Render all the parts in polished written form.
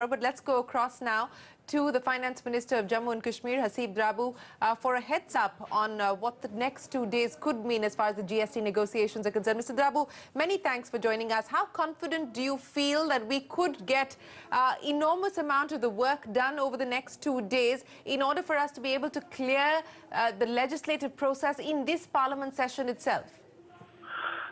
But let's go across now to the Finance Minister of Jammu and Kashmir, Haseeb Drabu, for a heads up on what the next 2 days could mean as far as the GST negotiations are concerned. Mr. Drabu, many thanks for joining us. How confident do you feel that we could get enormous amount of the work done over the next 2 days in order for us to be able to clear the legislative process in this Parliament session itself?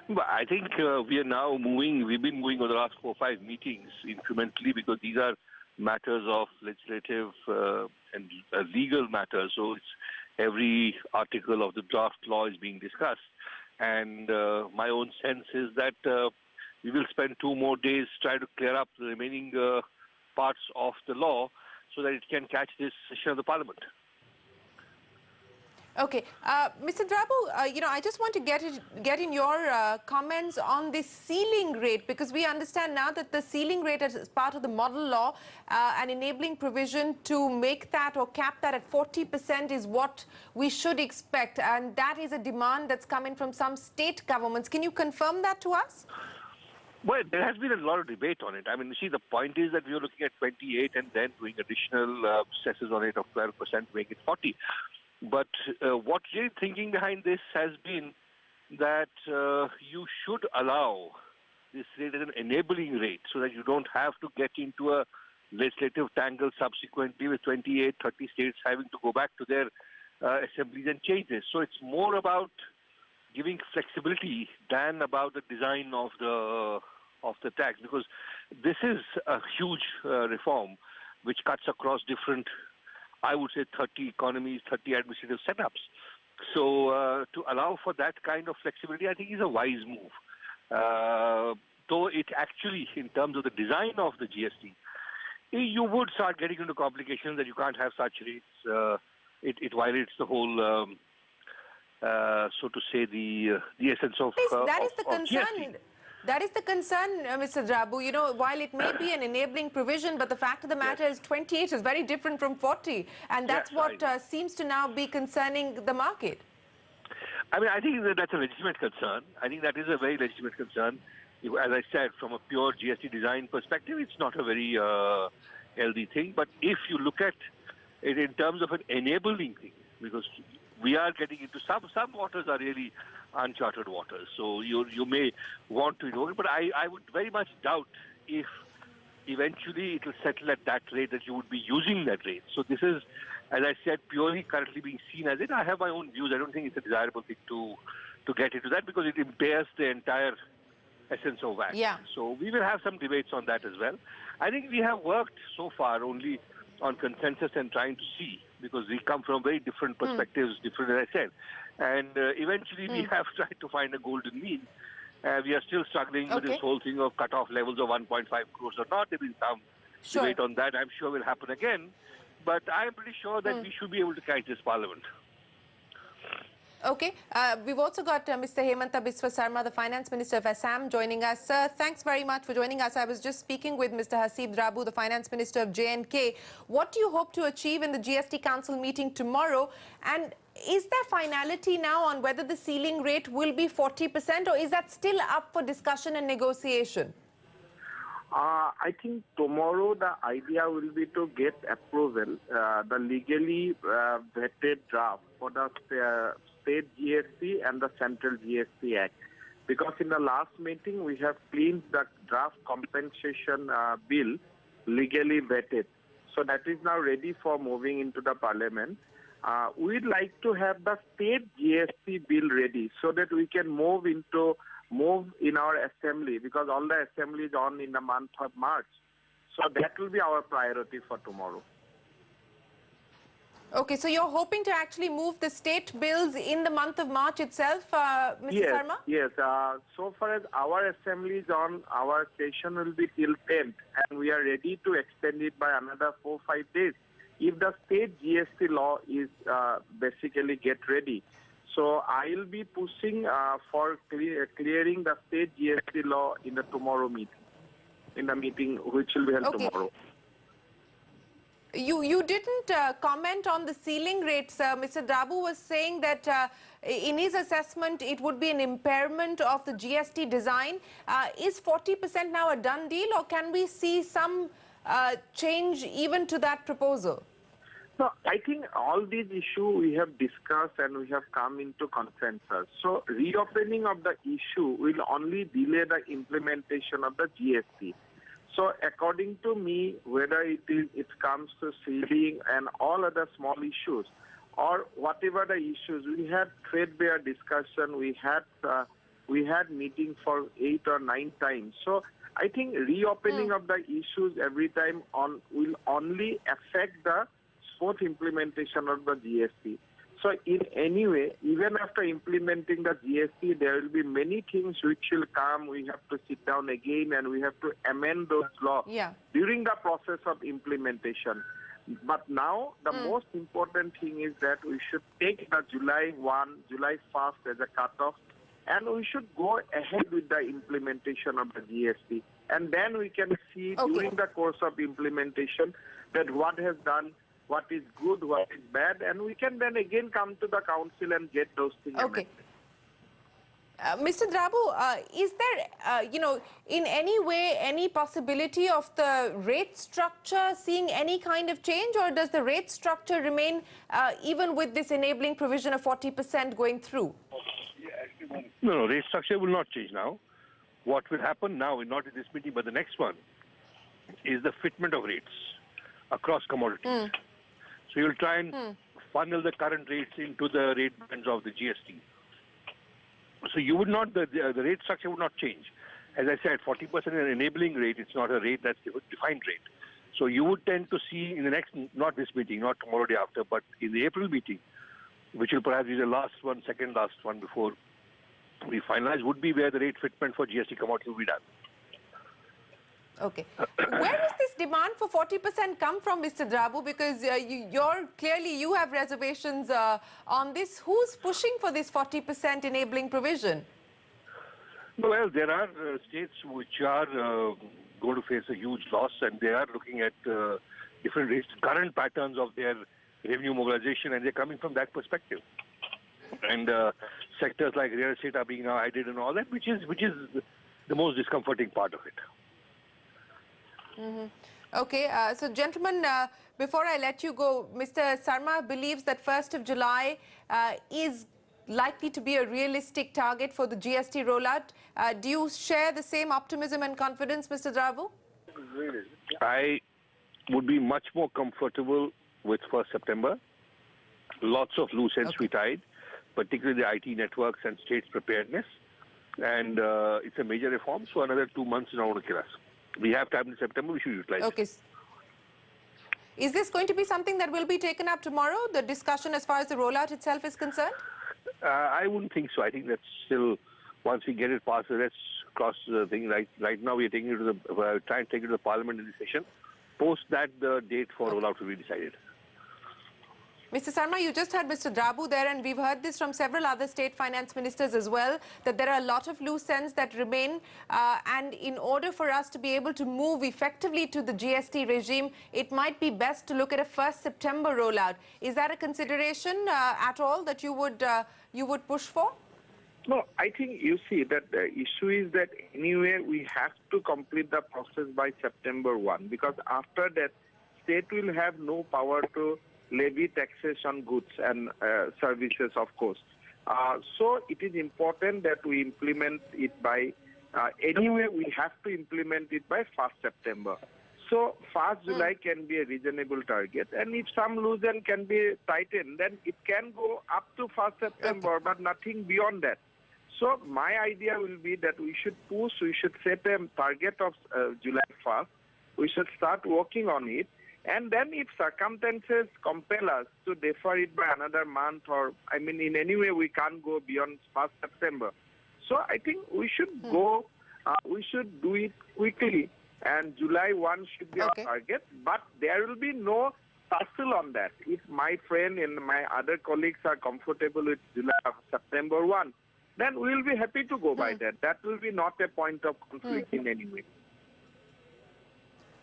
But I think we are now moving, we've been moving over the last 4 or 5 meetings incrementally because these are matters of legislative and legal matters. So it's every article of the draft law is being discussed. And my own sense is that we will spend 2 more days trying to clear up the remaining parts of the law so that it can catch this session of the Parliament. Okay, Mr. Drabu, I just want to get in your comments on this ceiling rate, because we understand now that the ceiling rate as part of the model law, an enabling provision to make that or cap that at 40% is what we should expect, and that is a demand that's coming from some state governments. Can you confirm that to us? Well, there has been a lot of debate on it. I mean, see, the point is that we are looking at 28 and then doing additional cesses on it of 12% to make it 40. But what you're thinking behind this has been that you should allow this rate as an enabling rate so that you don't have to get into a legislative tangle subsequently with 28, 30 states having to go back to their assemblies and change this. So it's more about giving flexibility than about the design of the tax, because this is a huge reform which cuts across different, I would say, 30 economies, 30 administrative setups. So to allow for that kind of flexibility, I think is a wise move. Though it actually, in terms of the design of the GST, you would start getting into complications that you can't have such rates. It violates the whole, so to say, the essence of that is the concern. GST. That is the concern, Mr. Drabu. While it may be an enabling provision, but the fact of the matter is 28 is very different from 40. And that's what seems to now be concerning the market. I mean, I think that's a legitimate concern. I think that is a very legitimate concern. As I said, from a pure GST design perspective, it's not a very healthy thing. But if you look at it in terms of an enabling thing, because we are getting into some waters are really uncharted waters, so you may want to ignore it, but I would very much doubt if eventually it will settle at that rate that you would be using that rate. So this is, as I said, purely currently being seen as it. I have my own views. I don't think it's a desirable thing to get into that, because it impairs the entire essence of VAT. Yeah. So we will have some debates on that as well. I think we have worked so far only on consensus and trying to see, because we come from very different perspectives, different, as I said. And eventually we have tried to find a golden mean. We are still struggling with this whole thing of cut-off levels of 1.5 crores or not. There will be some debate on that. I'm sure will happen again. But I'm pretty sure that we should be able to catch this Parliament. Okay. We've also got Mr. Himanta Biswa Sarma, the Finance Minister of Assam, joining us. Sir, thanks very much for joining us. I was just speaking with Mr. Haseeb Drabu, the Finance Minister of J&K. What do you hope to achieve in the GST Council meeting tomorrow? And is there finality now on whether the ceiling rate will be 40%, or is that still up for discussion and negotiation? I think tomorrow the idea will be to get approval, the legally vetted draft for the state GST and the central GST Act. Because in the last meeting, we have cleaned the draft compensation bill legally vetted. So that is now ready for moving into the Parliament. We'd like to have the state GST bill ready so that we can move in our assembly, because all the assembly is on in the month of March. So that will be our priority for tomorrow. Okay, so you're hoping to actually move the state bills in the month of March itself, Mr. Sarma? Yes. So far as our assembly is on, our session will be till 10th, and we are ready to extend it by another 4 or 5 days if the state GST law is basically get ready. So I'll be pushing for clearing the state GST law in the tomorrow meeting, in the meeting which will be held tomorrow. You didn't comment on the ceiling rates. Mr. Drabu was saying that in his assessment, it would be an impairment of the GST design. Is 40% now a done deal, or can we see some change even to that proposal? No, I think all these issues we have discussed and we have come into consensus. So reopening of the issue will only delay the implementation of the GST. So according to me, whether it comes to seeding and all other small issues or whatever the issues, we had threadbare discussion, we had meeting for 8 or 9 times. So I think reopening of the issues every time will only affect the both implementation of the GST. So in any way, even after implementing the GST, there will be many things which will come. We have to sit down again and we have to amend those laws during the process of implementation. But now the most important thing is that we should take the July 1, July 1st as a cutoff, and we should go ahead with the implementation of the GST. And then we can see during the course of implementation that what has done, what is good, what is bad, and we can then again come to the council and get those things amended. Mr. Drabu, is there, in any way, any possibility of the rate structure seeing any kind of change, or does the rate structure remain even with this enabling provision of 40% going through? No, rate structure will not change now. What will happen now, not in this meeting, but the next one, is the fitment of rates across commodities. So you'll try and funnel the current rates into the rate bands of the GST. So you would not, the rate structure would not change. As I said, 40% an enabling rate, it's not a rate that's a defined rate. So you would tend to see in the next, not this meeting, not tomorrow, day after, but in the April meeting, which will perhaps be the last one, second last one before we finalize, would be where the rate fitment for GST commodity will be done. Okay. Where does this demand for 40% come from, Mr. Drabu? Because clearly you have reservations on this. Who's pushing for this 40% enabling provision? Well, there are states which are going to face a huge loss, and they are looking at different rates, current patterns of their revenue mobilization, and they're coming from that perspective. And sectors like real estate are being now added and all that, which is the most discomforting part of it. Okay, so gentlemen, before I let you go, Mr. Sarma believes that 1st of July is likely to be a realistic target for the GST rollout. Do you share the same optimism and confidence, Mr. Drabu? I would be much more comfortable with 1st September. Lots of loose ends we tied, particularly the IT networks and states' preparedness. And it's a major reform, so another 2 months is not going to kill us. We have time in September, we should utilize it. Okay. Is this going to be something that will be taken up tomorrow, the discussion as far as the rollout itself is concerned? I wouldn't think so. I think that's still, once we get it passed, let's cross the thing. Right now, we are taking it to the, trying to take it to the parliament in the session. Post that, the date for rollout will be decided. Mr. Sarma, you just heard Mr. Drabu there, and we've heard this from several other state finance ministers as well, that there are a lot of loose ends that remain. And in order for us to be able to move effectively to the GST regime, it might be best to look at a 1st September rollout. Is that a consideration at all that you would push for? No, I think you see that the issue is that anyway we have to complete the process by September 1, because after that, state will have no power to levy taxes on goods and services, of course. So it is important that we implement it by, anyway we have to implement it by 1st September. So 1st July can be a reasonable target, and if some loose end can be tightened, then it can go up to 1st September, but nothing beyond that. So my idea will be that we should push, we should set a target of July 1st. We should start working on it. And then if circumstances compel us to defer it by another month, or, I mean, in any way we can't go beyond 1st September. So I think we should go, we should do it quickly, and July 1 should be our target. But there will be no tussle on that. If my friend and my other colleagues are comfortable with September 1, then we will be happy to go by that. That will be not a point of conflict in any way.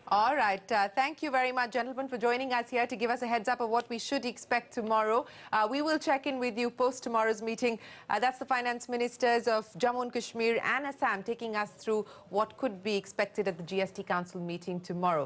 All right. Thank you very much, gentlemen, for joining us here to give us a heads up of what we should expect tomorrow. We will check in with you post tomorrow's meeting. That's the finance ministers of Jammu and Kashmir and Assam taking us through what could be expected at the GST Council meeting tomorrow.